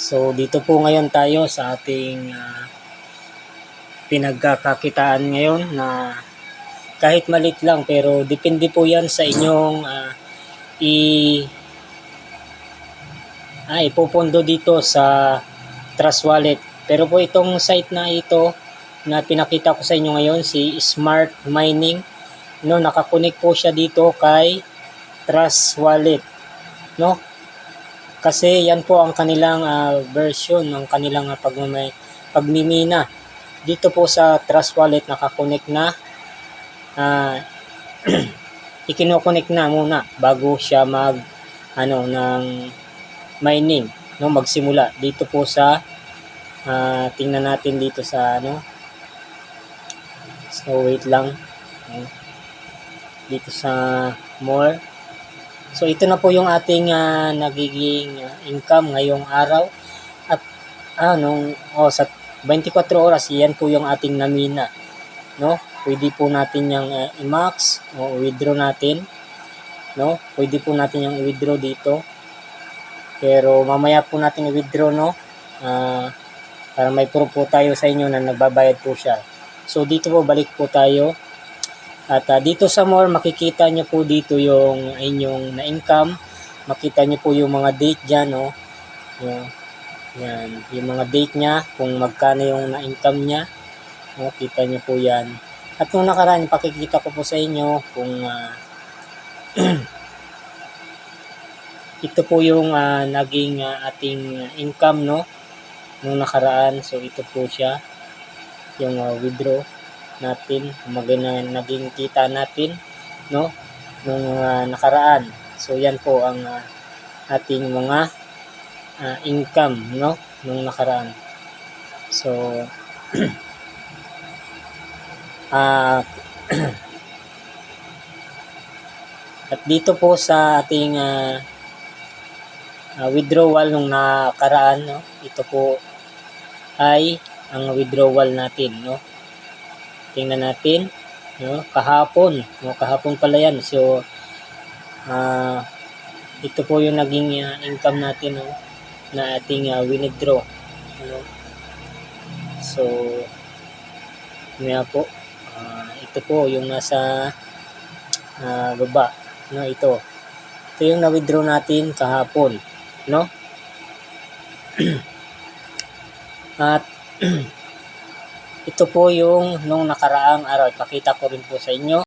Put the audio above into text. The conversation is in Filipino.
So dito po ngayon tayo sa ating pinagkakakitaan ngayon na kahit malit lang, pero depende po yan sa inyong ipupondo dito sa Trust Wallet. Pero po itong site na ito na pinakita ko sa inyo ngayon, si Smart Mining, no, nakakunik po siya dito kay Trust Wallet, no? Kasi yan po ang kanilang version ng kanilang pagmimina. Dito po sa Trust Wallet nakakunik na, ikinokonek na muna bago siya ng mining, no, magsimula. Dito po sa tingnan natin dito sa so wait lang, dito sa more. So ito na po yung ating nagiging income ngayong araw. At sa 24 oras yan po yung ating namina, no? Pwede po natin yung i-max o withdraw natin, no? Pwede po natin yung i-withdraw dito. Pero mamaya po natin i-withdraw, no? Para may proof po tayo sa inyo na nagbabayad po siya. So dito po balik po tayo. At dito sa more, makikita nyo po dito yung inyong na-income. Makita nyo po yung mga date dyan, no? Yan, yung mga date nya, kung magkano yung na-income nya. No? Kita nyo po yan. At nung nakaraan, pakikita ko po sa inyo kung ito po yung naging ating income, no? Nung nakaraan. So ito po siya, yung withdraw natin, naging kita natin, no, nung nakaraan. So yan po ang ating mga income, no, nung nakaraan. So at dito po sa ating withdrawal nung nakaraan, no, ito po ay ang withdrawal natin, no. Tingnan natin, no, kahapon, no, kahapon pala yan. So ito po yung naging income natin, no, na ating withdraw, no. So po, ito po yung nasa baba, no, ito yung na-withdraw natin kahapon, no. At ito po yung nung nakaraang araw. Pakita ko rin po sa inyo.